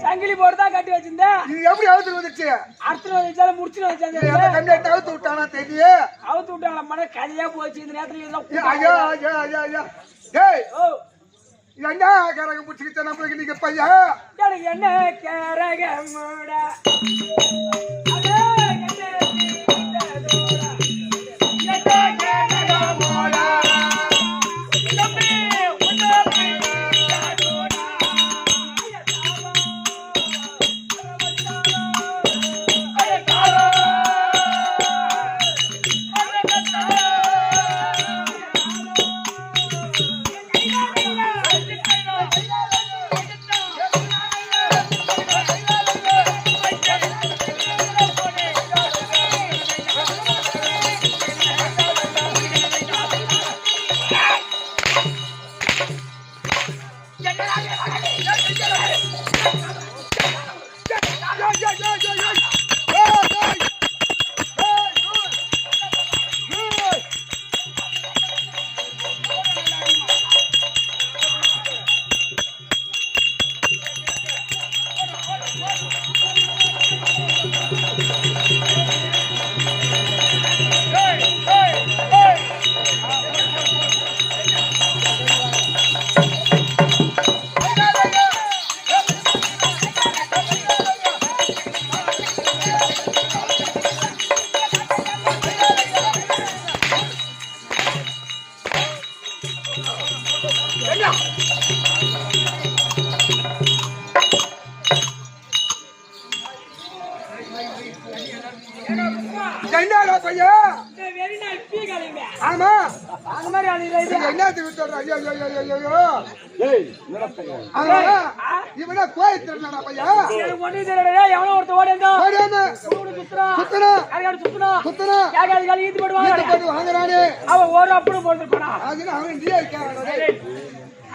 சங்கிலி போட்டு தான் கட்டி வச்சிருந்தேன். இது எப்படி அவுத்து வந்துச்சு? அடுத்து வச்சால முடிச்சு வச்சாங்க. கண்டிப்பா அவுத்து விட்டானா தெரியுது? அவுத்து விட்டாங்க மன கதையா போச்சு. இந்த நேரத்துல ஐயோ ஐயோ ஐயோ ஐயோ டேய் என்ன கரக புடிச்சிட்ட நம்மளுக்கு நீங்க பையா எனக்கு என்ன கரக மூடா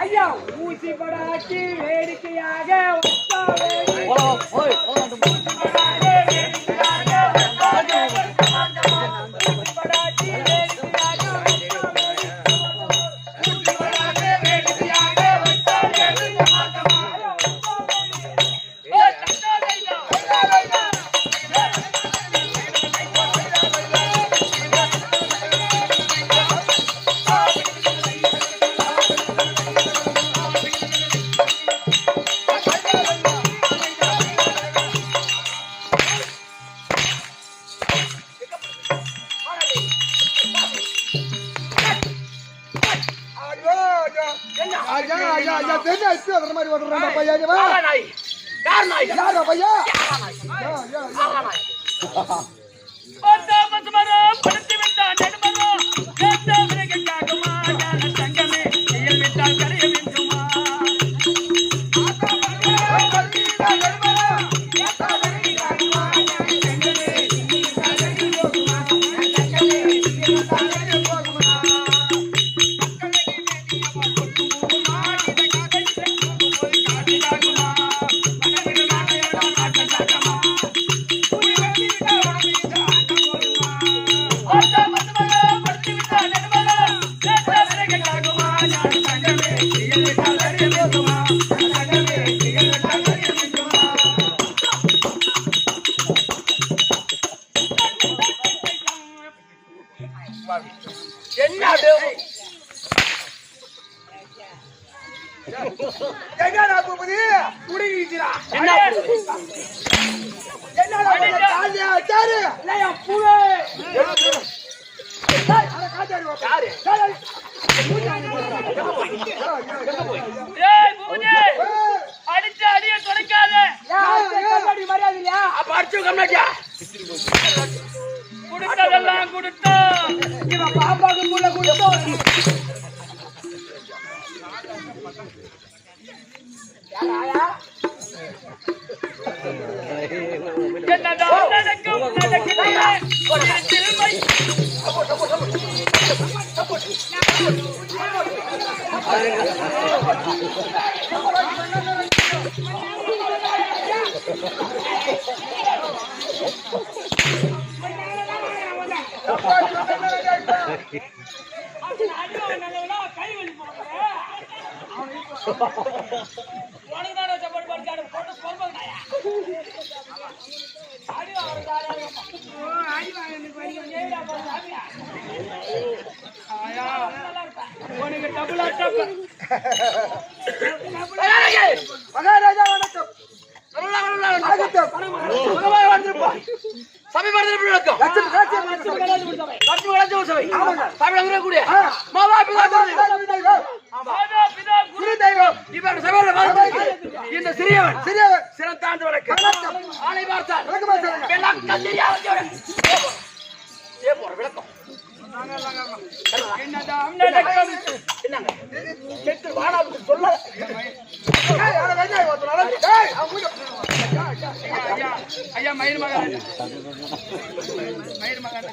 ஐயா ஊசி படாட்டி வேடிக்கையாக என்ன அப்படியே என்னடா பூபதி குடிக்கிறா என்ன என்னடா காலியா சாரு இல்லையா பூவே அட காட்டாரு யாரு ஏய் பூஜை அடிச்ச அடிய தொலைக்காத கண்ணாடி மரியாதை இல்லையா அப்ப அடிச்சு கம்னாட்டியா கொடுத்ததெல்லாம் கொடுத்தோம் இவன் பாப்பாக்கு முள்ள கொடுத்தோம் யாரா என்னதான் நடக்கும் நடக்குது ஒரு திருமை கை வலி உனக்குதான சப்போர்ட் பண்ணிக்காடு போட்டு சொல்லுங்கயா அடி உனக்கு டபுள் அட்டப் மகாராஜா வணக்கம் ஆகட்டும் சபை மறந்து நடக்கும் லட்சம் லட்சுமி கலாச்சார சபை சபையில இருக்கக்கூடிய மாதா பிதா குரு தெய்வம் இவர் சபையில வாழ்ந்து இந்த சிறியவன் சிறியவர் சிறந்தாண்டு வழக்கு ஆணை பார்த்தார் வணக்கமா சொல்லுங்க விளக்கம் தெரியாத விளக்கம் என்னதான் நடக்கும் என்னங்க கேட்டு வாடாவுக்கு சொல்ல ஏய் அட வெங்காயம் ஓத்துறானே ஏய் அவங்க ஐயா ஐயா மயிர் மகன் மயிர் மகன்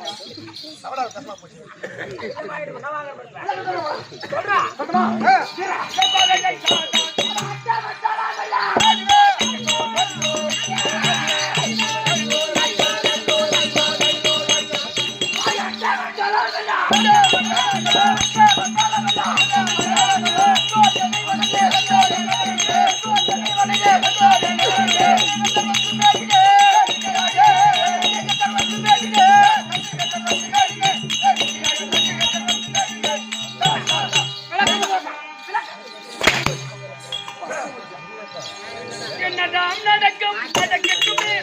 என்னதான் நடக்கும் நடக்கட்டுமே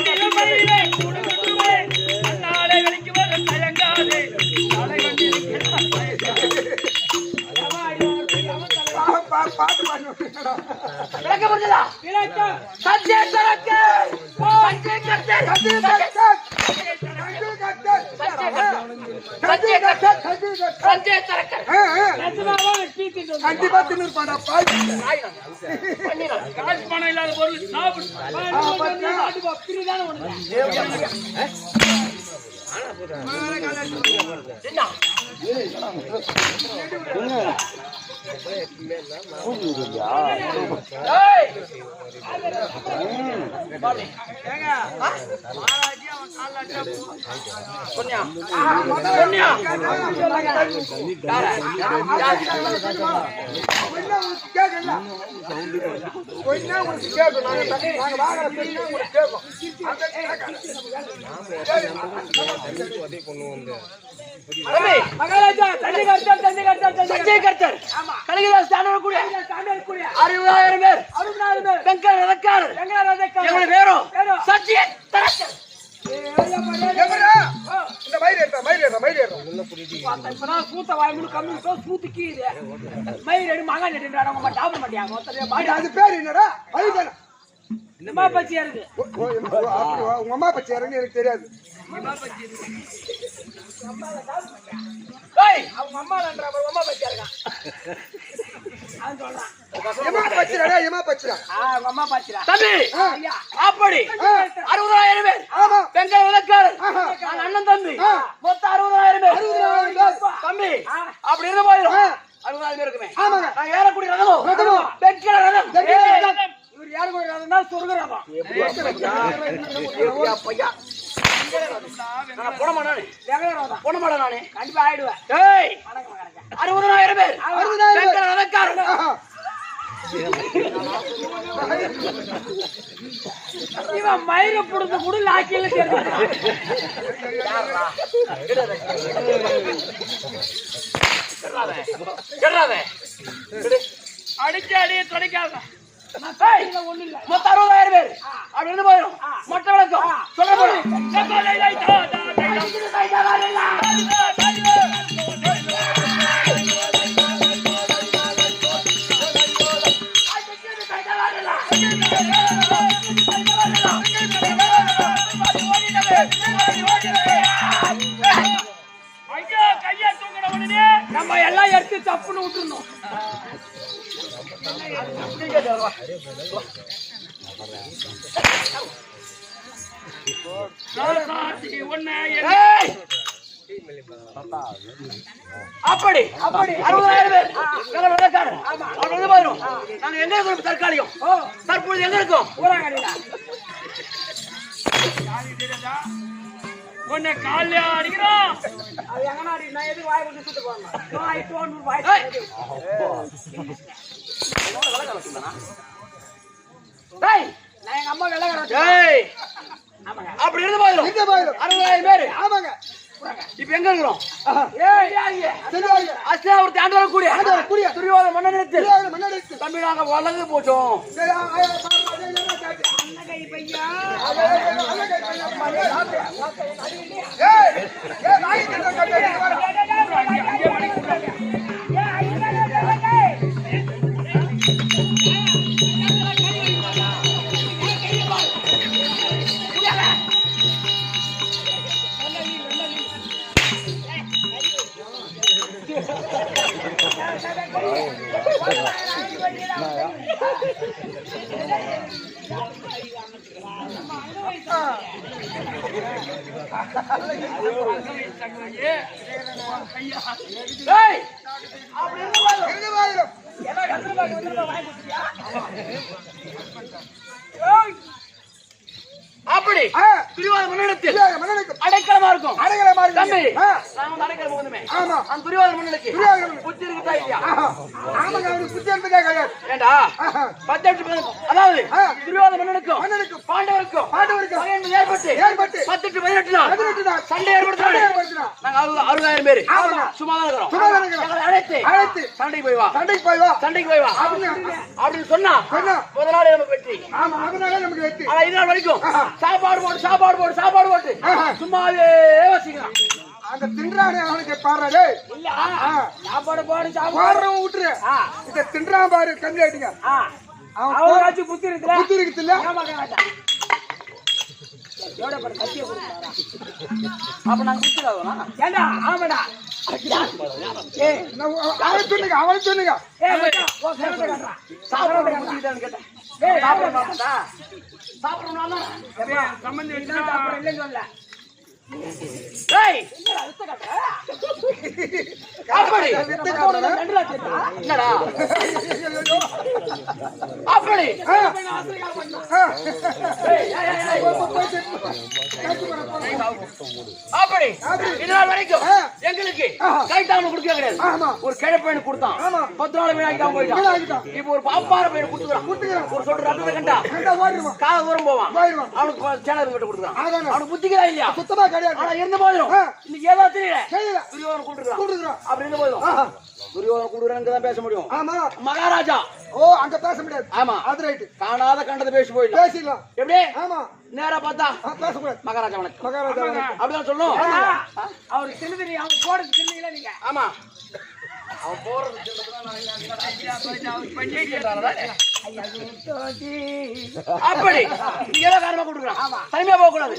திருமயிலே கொடுக்கட்டுமே நாளை வரைக்கும் வர தயங்காதே நாளை வந்து பாட்டு பாடுறா விளக்கம் புரிஞ்சதா விளக்கம் சஞ்சய் சரக்கு சஞ்சய் கட்டை சஞ்சய் கட்டை சஞ்சய் சரக்கு நிஜமாவா டீ கண்டிப்பா தின்னுப்பாடா பால் காசு பணம் இல்லாத பொருள் சாப்பிடு பிரிதான உனக்கு என்ன ஏய் சொன்னியா சொன்னியா தம்பி மகாராஜா தண்ணி கர்த்தர் சஞ்சய் கர்த்தர் கலிகதாஸ் தாண்டவர் கூட 60,000 பேர் 60,000 பேர் வெங்கட ரதக்காரர் எங்களுடைய பேரும் சஞ்சய் தரக்கர் இந்த மயில் ஏறா இப்பதான் சூத்த வாய்மூணு கம்மி சூத்துக்கு மயில் எடு மகா நெடுறாங்க உங்க டாபர் மாட்டியாங்க ஒருத்தர் அது பேர் என்னடா அதுதானே அம்மா பச்சி இருக்கு அப்படிவா உங்க அம்மா பச்சை யாருன்னு எனக்கு தெரியாது ஏய் அவங்க அம்மா நன்றா அம்மா பச்சியா இருக்கான் அவன் சொல்றான் எமா பச்சைடா எமா பச்சைடா அவங்க அம்மா பச்சிரா தம்பி ஐயா அப்படி 60,000 பேர் ஆமா வெங்கட ரதக்காரர் நான் அண்ணன் தம்பி மொத்தம் 60,000 பேர் 60,000 பேர். தம்பி அப்படி இருந்து போயிடும் 60,000 பேருக்குமே ஆமாங்க நான் ஏறக்கூடிய ரதம் ரதம். வெங்கட ரதம் வெங்கட ரதம். இவர் யாரு கூட இருந்தா சொர்க்கராமா பையா நான் போனமா நானே வெங்கடராமா போனமாடா நானே கண்டிப்பா ஆயிடுவேன் ஏய் வணக்கம் மகாராஜா 60,000 பேர் 60,000 வெங்கட ரதக்காரர் ஆஹா. இவன் மயிரை புடுந்து கூட லாக்கியில அடிச்சு அடியே துடைக்காத. ஒண்ணு இல்ல. மொத்தம் 60,000 பேர் அப்படி இருந்து போயிடும். மொட்டை விளக்கம் சொல்ல போறோம். ஐயோ கையா தூக்கின உடனே நம்ம எல்லாம் எடுத்து தப்புன்னு விட்டுருணும். அப்படி அப்படி 60,000 பேர் அப்படி இருந்து போயிடும். நாங்க எங்க இருக்கோம் தற்காலிகம்? தற்பொழுது எங்க இருக்கோம்? ஊராங்கடியில. உன்னை காலைல அடிக்கிறோம். அது எங்கன்னா அடி, நான் எதுக்கு வாய் கொண்டு சுட்டு போங்க. வாய் தோண்டு வாய். நான் எங்க அம்மா வெள்ளக்காரன். அப்படி இருந்து போயிடும். 60,000 பேர். ஆமாங்க. இப்ப எங்க இருக்கிறோம்? செல்வாங்க. அஸ்தினாபுரத்தை ஆண்டு வரக்கூடிய கூடிய துரியோதன மன்னனிடத்தில் மன்னடித்து தம்பி நாங்க வளர்ந்து போச்சோம். அன்னகை பையா. அப்படி துரியோதன மன்னனிடத்தில் மன்னனுக்கு அடைக்கலமா இருக்கும். அடைக்கலமா இருக்கும். தம்பி ஆ. நாங்க வந்து அடைக்கலம் போகணுமே. ஆமா. அந்த துரியோதன மன்னனுக்கு துரியோதன புத்தி இருக்குதா இல்லையா? ஆமாங்க. அவனுக்கு புத்தி இருந்ததே கிடையாது. ஏண்டா ஆஹா. 18 பேர் அதாவது ஆ. துரியோதன மன்னனுக்கும் மன்னனுக்கும் பாண்டவருக்கும் பாண்டவருக்கும் பகைமை ஏற்பட்டு 18 நாள் சண்டை ஏற்படுத்தினாரு. நாங்க 60,000 பேர் ஆமா. சும்மா தான் இருக்கிறோம். சும்மா தான் இருக்கிறோம். எங்களை அழைத்து சண்டைக்கு போய் வா, சண்டைக்கு போய் வா சண்டைக்கு போய் வா அப்படின்னு சொன்னா சொன்னா. முதல் நாள் நம்ம வெற்றி. ஆமா. அதனால நமக்கு வெற்றி. ஆனா இது நாள் வரைக்கும் ஆஹா. சாப்பாடு போட்டு ஆஹா. சும்மாவே வசிக்கிறான். அந்த தின்றானே அவனுக்கு பாடுறாரு. இல்ல சாப்பாடு போடு சாப்பாடு. பாடுறவன் விட்டுரு. இத தின்றான் பாரு. கம்மி ஆயிட்டீங்க. அவன் அவராச்சும் புத்தி இருக்குல்ல. புத்தி இருக்குது இல்ல. அப்ப நாங்க குத்துறாதோனா? ஏண்டா ஆமாடா. அவன் சொன்னுங்க. அவன் சொன்னுங்க. சாப்பிட முடியுதான்னு கேட்டேன். சாப்பிடணும்னா சாப்பிடணும்னா சம்பந்தி சாப்பாடு இல்லைன்னு சொல்லல. ஏய் அப்படி வித்தை காட்டுறா. என்னடா அப்படி அப்படி இதனால் வரைக்கும் எங்களுக்கு கைத்தாம கொடுக்க கிடையாது. ஒரு கிழ பையனு கொடுத்தான். 10 நாள் வீணாக்கிட்டான் போயிட்டான். இப்ப ஒரு பாப்பார பையனை கொடுத்துக்கிறான். ஒரு சொட்டு ரத்தத்தை கண்டா கால தூரம் போவான். அவனுக்கு சேனல் கிட்ட கொடுக்குறான். அவனுக்கு புத்திக்கிறா இல்லையா? சுத்தமா கிடையாது. ஆனா இருந்த போதிலும் இன்னைக்கு ஏதோ தெரியல. துரியோதன கூட்டுறான். அப்படி இருந்த போதும் துரியோதன கூடுறான்னு தான் பேச முடியும். ஆமா. மகாராஜா ஓ அங்க பேச முடியாது. ஆமா அது ரைட். காணாத கண்டதை பேசி போயிடலாம். பேசிடலாம். எப்படி? ஆமா. நேரா பார்த்தா பேசக்கூடாது. மகாராஜா வணக்கம். மகாராஜா வணக்கம். அப்படிதான் சொல்லணும். அவருக்கு தின்னு அவன் போடுறது தின்னீங்களா நீங்க? ஆமா அவன் போறது அப்படி ஏதோ காரணமா கூட்டுறான். தனிமையா போக கூடாது.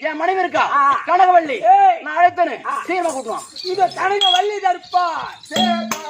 என் மனைவி இருக்கா கனகவள்ளி. நான் அழைத்தனு சீரமா கூட்டுவான். இது கனகவள்ளி தருப்பா. சேப்பா